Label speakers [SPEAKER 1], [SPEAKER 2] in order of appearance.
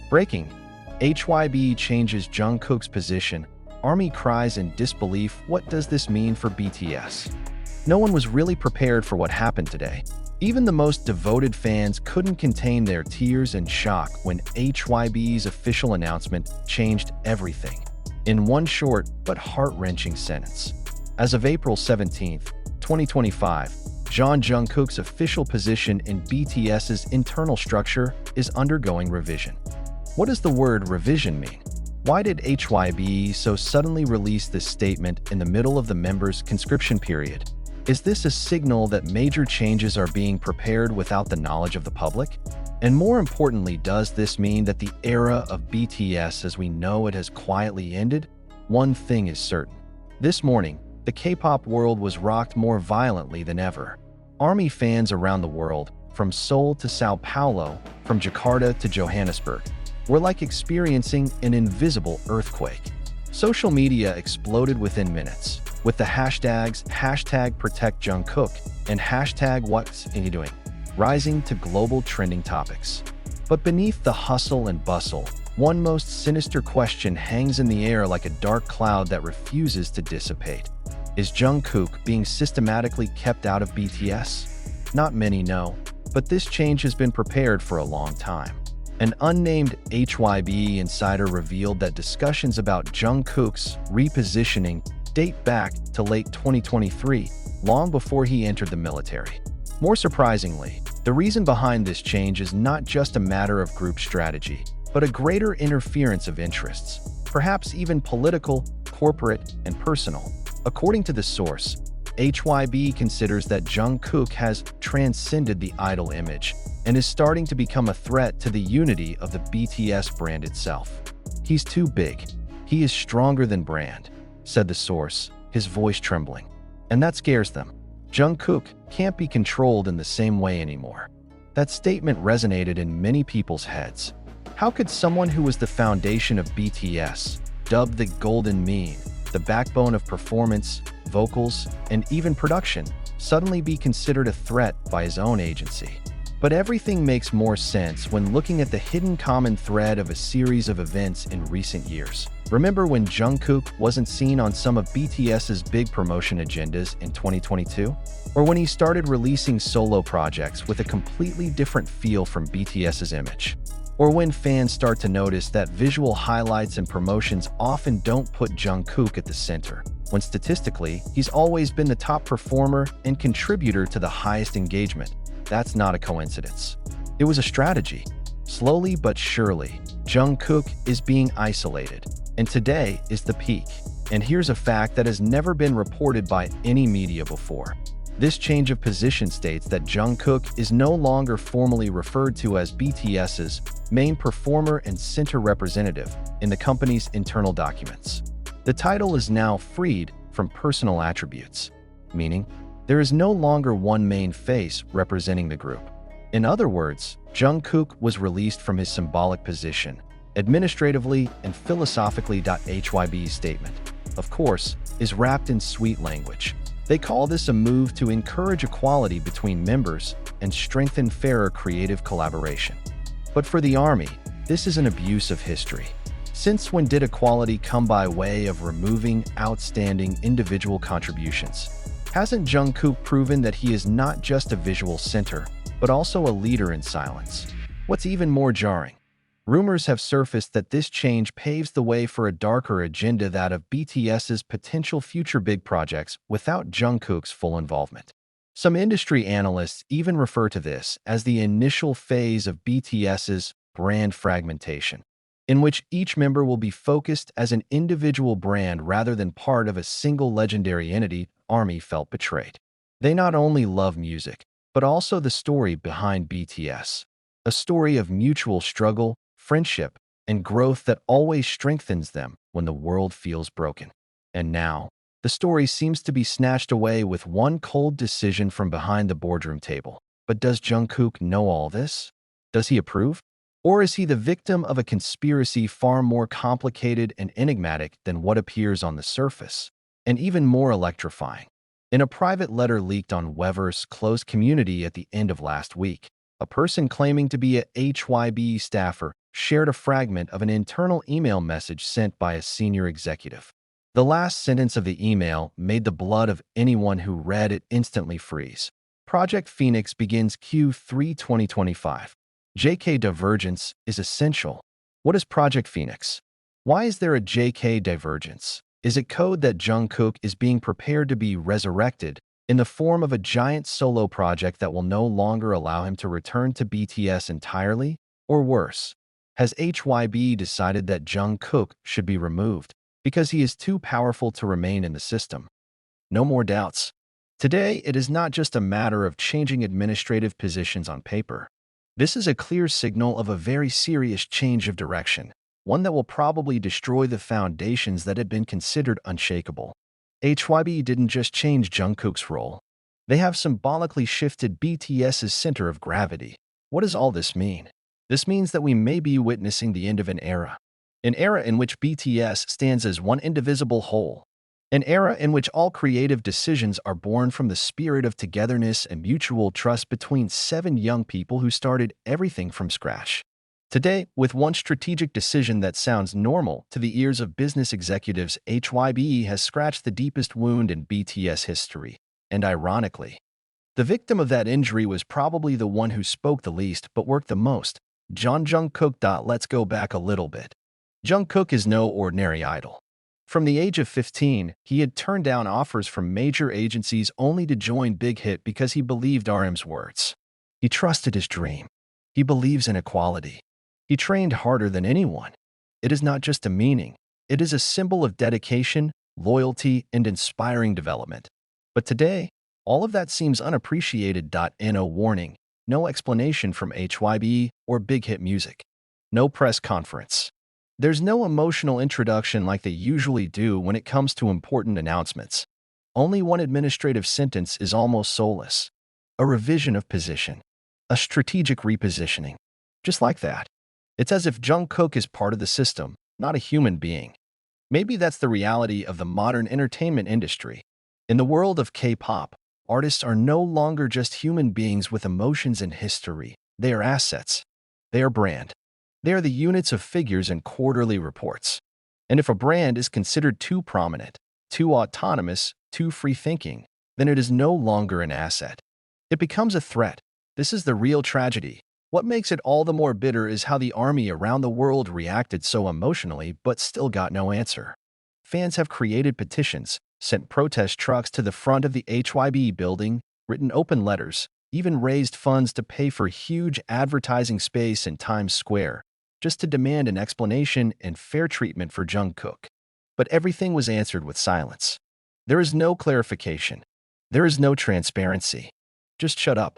[SPEAKER 1] Breaking. HYBE changes Jungkook's position. ARMY cries in disbelief. What does this mean for BTS? No one was really prepared for what happened today. Even the most devoted fans couldn't contain their tears and shock when HYBE's official announcement changed everything. In one short but heart-wrenching sentence. As of April 17, 2025, Jungkook's official position in BTS's internal structure is undergoing revision. What does the word revision mean? Why did HYBE so suddenly release this statement in the middle of the members' conscription period? Is this a signal that major changes are being prepared without the knowledge of the public? And more importantly, does this mean that the era of BTS as we know it has quietly ended? One thing is certain. This morning, the K-pop world was rocked more violently than ever. ARMY fans around the world, from Seoul to Sao Paulo, from Jakarta to Johannesburg, were like experiencing an invisible earthquake. Social media exploded within minutes, with the hashtags #ProtectJungkook and #What'sHe rising to global trending topics. But beneath the hustle and bustle, one most sinister question hangs in the air like a dark cloud that refuses to dissipate. Is Jungkook being systematically kept out of BTS? Not many know, but this change has been prepared for a long time. An unnamed HYBE insider revealed that discussions about Jungkook's repositioning date back to late 2023, long before he entered the military. More surprisingly, the reason behind this change is not just a matter of group strategy, but a greater interference of interests, perhaps even political, corporate, and personal. According to the source, HYBE considers that Jungkook has transcended the idol image and is starting to become a threat to the unity of the BTS brand itself. He's too big. He is stronger than brand, said the source, his voice trembling. And that scares them. Jungkook can't be controlled in the same way anymore. That statement resonated in many people's heads. How could someone who was the foundation of BTS, dubbed the Golden Mean, the backbone of performance, vocals, and even production, suddenly be considered a threat by his own agency? But everything makes more sense when looking at the hidden common thread of a series of events in recent years. Remember when Jungkook wasn't seen on some of BTS's big promotion agendas in 2022? Or when he started releasing solo projects with a completely different feel from BTS's image? Or when fans start to notice that visual highlights and promotions often don't put Jungkook at the center, when statistically, he's always been the top performer and contributor to the highest engagement. That's not a coincidence. It was a strategy. Slowly but surely, Jungkook is being isolated, and today is the peak. And here's a fact that has never been reported by any media before. This change of position states that Jungkook is no longer formally referred to as BTS's main performer and center representative in the company's internal documents. The title is now freed from personal attributes, meaning there is no longer one main face representing the group. In other words, Jungkook was released from his symbolic position, administratively and philosophically. HYBE's statement, of course, is wrapped in sweet language. They call this a move to encourage equality between members and strengthen fairer creative collaboration. But for the ARMY, this is an abuse of history. Since when did equality come by way of removing outstanding individual contributions? Hasn't Jungkook proven that he is not just a visual center, but also a leader in silence? What's even more jarring? Rumors have surfaced that this change paves the way for a darker agenda, that of BTS's potential future big projects without Jungkook's full involvement. Some industry analysts even refer to this as the initial phase of BTS's brand fragmentation, in which each member will be focused as an individual brand rather than part of a single legendary entity. ARMY felt betrayed. They not only love music, but also the story behind BTS, a story of mutual struggle, friendship, and growth that always strengthens them when the world feels broken. And now, the story seems to be snatched away with one cold decision from behind the boardroom table. But does Jungkook know all this? Does he approve? Or is he the victim of a conspiracy far more complicated and enigmatic than what appears on the surface? And even more electrifying. In a private letter leaked on Weverse closed community at the end of last week, a person claiming to be a HYBE staffer shared a fragment of an internal email message sent by a senior executive. The last sentence of the email made the blood of anyone who read it instantly freeze. Project Phoenix begins Q3 2025. JK divergence is essential. What is Project Phoenix? Why is there a JK divergence? Is it code that Jungkook is being prepared to be resurrected in the form of a giant solo project that will no longer allow him to return to BTS entirely? Or worse, has HYBE decided that Jungkook should be removed because he is too powerful to remain in the system? No more doubts. Today, it is not just a matter of changing administrative positions on paper. This is a clear signal of a very serious change of direction, one that will probably destroy the foundations that had been considered unshakable. HYBE didn't just change Jungkook's role. They have symbolically shifted BTS's center of gravity. What does all this mean? This means that we may be witnessing the end of an era in which BTS stands as one indivisible whole, an era in which all creative decisions are born from the spirit of togetherness and mutual trust between 7 young people who started everything from scratch. Today, with one strategic decision that sounds normal to the ears of business executives, HYBE has scratched the deepest wound in BTS history. And ironically, the victim of that injury was probably the one who spoke the least but worked the most. Jungkook. Let's go back a little bit. Jungkook is no ordinary idol. From the age of 15, he had turned down offers from major agencies only to join Big Hit because he believed RM's words. He trusted his dream. He believes in equality. He trained harder than anyone. It is not just a meaning. It is a symbol of dedication, loyalty, and inspiring development. But today, all of that seems unappreciated. No warning, no explanation from HYBE or Big Hit Music. No press conference. There's no emotional introduction like they usually do when it comes to important announcements. Only one administrative sentence is almost soulless. A revision of position. A strategic repositioning. Just like that. It's as if Jungkook is part of the system, not a human being. Maybe that's the reality of the modern entertainment industry. In the world of K-pop, artists are no longer just human beings with emotions and history. They are assets. They are brand. They are the units of figures in quarterly reports. And if a brand is considered too prominent, too autonomous, too free-thinking, then it is no longer an asset. It becomes a threat. This is the real tragedy. What makes it all the more bitter is how the army around the world reacted so emotionally but still got no answer. Fans have created petitions, sent protest trucks to the front of the HYBE building, written open letters, even raised funds to pay for huge advertising space in Times Square, just to demand an explanation and fair treatment for Jungkook. But everything was answered with silence. There is no clarification. There is no transparency. Just shut up.